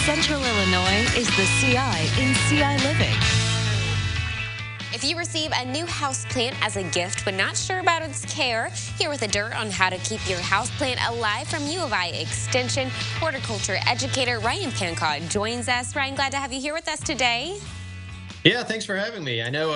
Central Illinois is the CI in CI Living. If you receive a new houseplant as a gift but not sure about its care, here with the dirt on how to keep your houseplant alive from U of I Extension Horticulture Educator Ryan Pankau joins us. Ryan, glad to have you here with us today. Yeah, thanks for having me. I know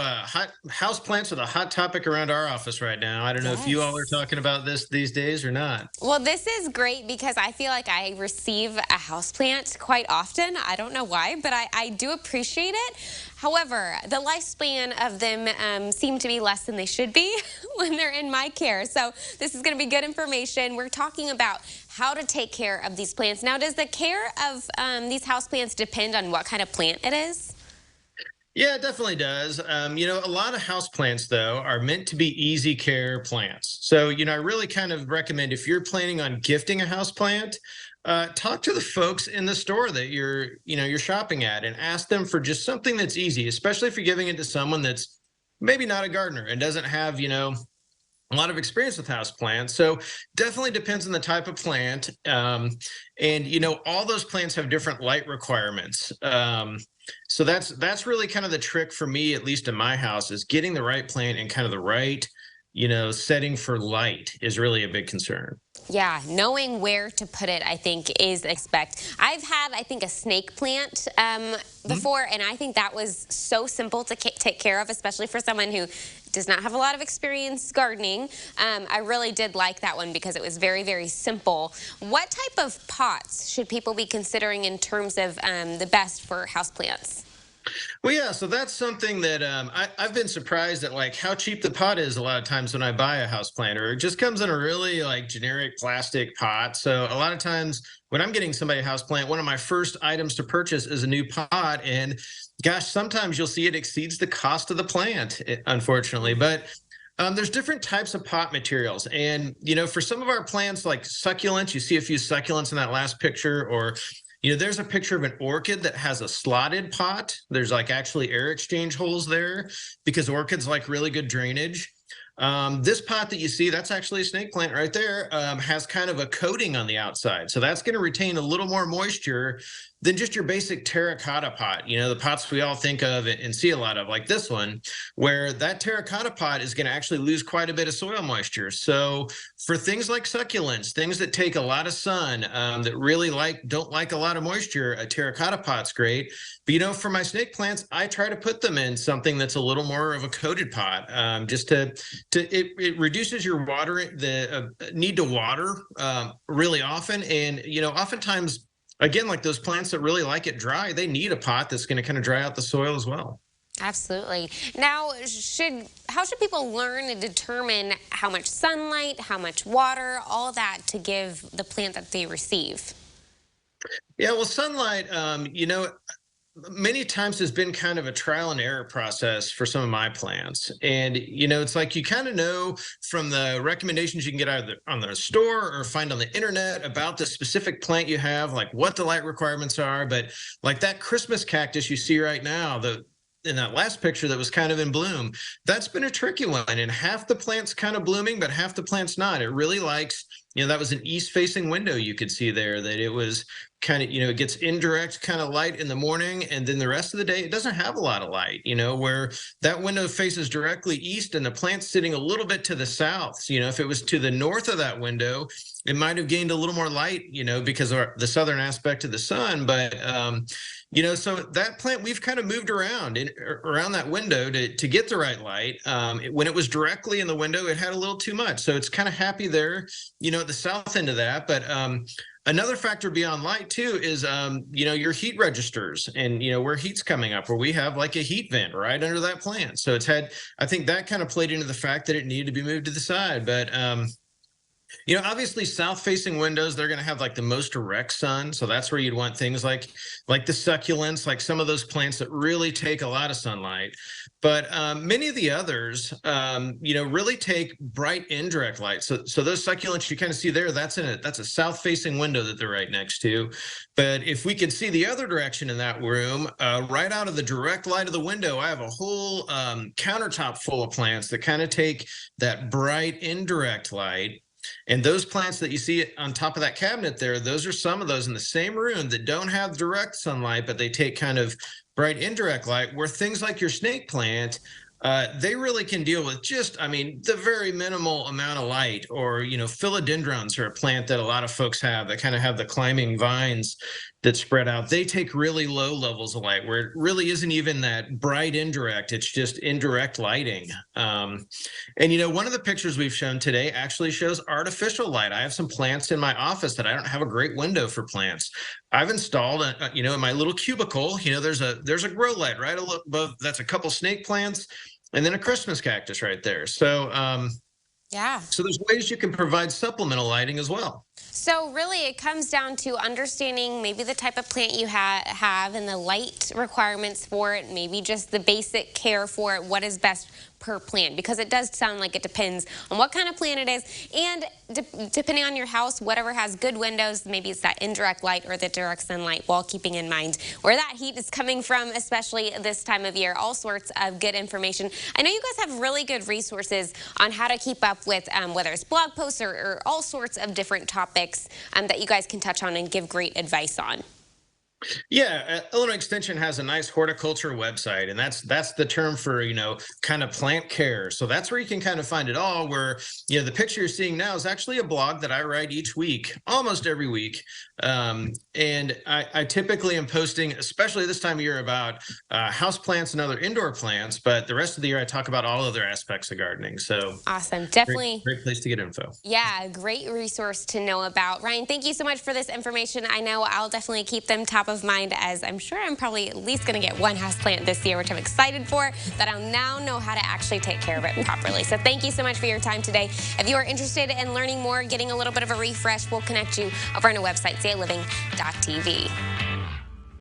house plants are the hot topic around our office right now. I don't know if you all are talking about this these days or not. Well, this is great because I feel like I receive a houseplant quite often. I don't know why, but I do appreciate it. However, the lifespan of them seem to be less than they should be when they're in my care. So this is going to be good information. We're talking about how to take care of these plants. Now, does the care of these houseplants depend on what kind of plant it is? Yeah, it definitely does. A lot of house plants, though, are meant to be easy care plants. So, I really kind of recommend if you're planning on gifting a house plant, talk to the folks in the store that you're shopping at and ask them for just something that's easy, especially if you're giving it to someone that's maybe not a gardener and doesn't have, a lot of experience with house plants. So definitely depends on the type of plant. All those plants have different light requirements. So that's really kind of the trick for me, at least in my house, is getting the right plant and kind of the right, setting for light is really a big concern. Yeah, knowing where to put it, I think, is expect. I've had, I think, a snake plant before, and I think that was so simple to take care of, especially for someone who does not have a lot of experience gardening. I really did like that one because it was very, very simple. What type of pots should people be considering in terms of the best for houseplants? Well, yeah, so that's something that I've been surprised at, like how cheap the pot is a lot of times when I buy a house planter. It just comes in a really like generic plastic pot. So a lot of times when I'm getting somebody a house plant, one of my first items to purchase is a new pot. And gosh, sometimes you'll see it exceeds the cost of the plant, unfortunately. But there's different types of pot materials. And, for some of our plants like succulents, you see a few succulents in that last picture, or there's a picture of an orchid that has a slotted pot. There's like actually air exchange holes there because orchids like really good drainage. This pot that you see, that's actually a snake plant right there, has kind of a coating on the outside. So that's going to retain a little more moisture than just your basic terracotta pot. The pots we all think of and see a lot of, like this one, where that terracotta pot is going to actually lose quite a bit of soil moisture. So for things like succulents, things that take a lot of sun, that really don't like a lot of moisture, a terracotta pot's great. But for my snake plants, I try to put them in something that's a little more of a coated pot, just it reduces your the need to water really often. And oftentimes, again, like those plants that really like it dry, they need a pot that's going to kind of dry out the soil as well. Absolutely. Now, how should people learn and determine how much sunlight, how much water, all that to give the plant that they receive? Yeah, well, sunlight, many times has been kind of a trial and error process for some of my plants. And, it's like you kind of know from the recommendations you can get either on the store or find on the internet about the specific plant you have, like what the light requirements are. But like that Christmas cactus you see right now, in that last picture that was kind of in bloom, that's been a tricky one. And half the plant's kind of blooming, but half the plant's not. It really likes, that was an east-facing window you could see there, that it was kind of, it gets indirect kind of light in the morning, and then the rest of the day, it doesn't have a lot of light, where that window faces directly east and the plant's sitting a little bit to the south. So, if it was to the north of that window, it might have gained a little more light, because of the southern aspect of the sun. But, so that plant, we've kind of moved around around that window to get the right light. When it was directly in the window, it had a little too much. So it's kind of happy there, at the south end of that. But another factor beyond light too is, your heat registers and, where heat's coming up, where we have like a heat vent right under that plant. So I think that kind of played into the fact that it needed to be moved to the side. But, obviously south-facing windows, they're going to have like the most direct sun. So that's where you'd want things like the succulents, like some of those plants that really take a lot of sunlight. But many of the others, really take bright indirect light. So those succulents you kind of see there, that's a south-facing window that they're right next to. But if we could see the other direction in that room, right out of the direct light of the window, I have a whole countertop full of plants that kind of take that bright indirect light And those plants that you see on top of that cabinet there, those are some of those in the same room that don't have direct sunlight, but they take kind of bright indirect light, where things like your snake plant, they really can deal with just, I mean, the very minimal amount of light. Or, philodendrons are a plant that a lot of folks have that kind of have the climbing vines that spread out. They take really low levels of light where it really isn't even that bright indirect. It's just indirect lighting. And one of the pictures we've shown today actually shows artificial light. I have some plants in my office that I don't have a great window for plants. I've installed, in my little cubicle, there's a grow light right above. That's a couple snake plants, and then a Christmas cactus right there. So, yeah. So there's ways you can provide supplemental lighting as well. So really it comes down to understanding maybe the type of plant you have and the light requirements for it, maybe just the basic care for it, what is best per plant, because it does sound like it depends on what kind of plant it is, and depending on your house, whatever has good windows, maybe it's that indirect light or the direct sunlight, while keeping in mind where that heat is coming from, especially this time of year. All sorts of good information. I know you guys have really good resources on how to keep up with whether it's blog posts or all sorts of different topics that you guys can touch on and give great advice on. Yeah, Illinois Extension has a nice horticulture website, and that's the term for, kind of plant care. So that's where you can kind of find it all, where, the picture you're seeing now is actually a blog that I write each week, almost every week. And I typically am posting, especially this time of year, about house plants and other indoor plants, but the rest of the year I talk about all other aspects of gardening. So awesome. Definitely. Great place to get info. Yeah, great resource to know about. Ryan, thank you so much for this information. I know I'll definitely keep them top of mind, as I'm sure I'm probably at least going to get one houseplant this year, which I'm excited for, that I'll now know how to actually take care of it properly. So thank you so much for your time today. If you are interested in learning more, getting a little bit of a refresh, we'll connect you over on our website, cialiving.tv.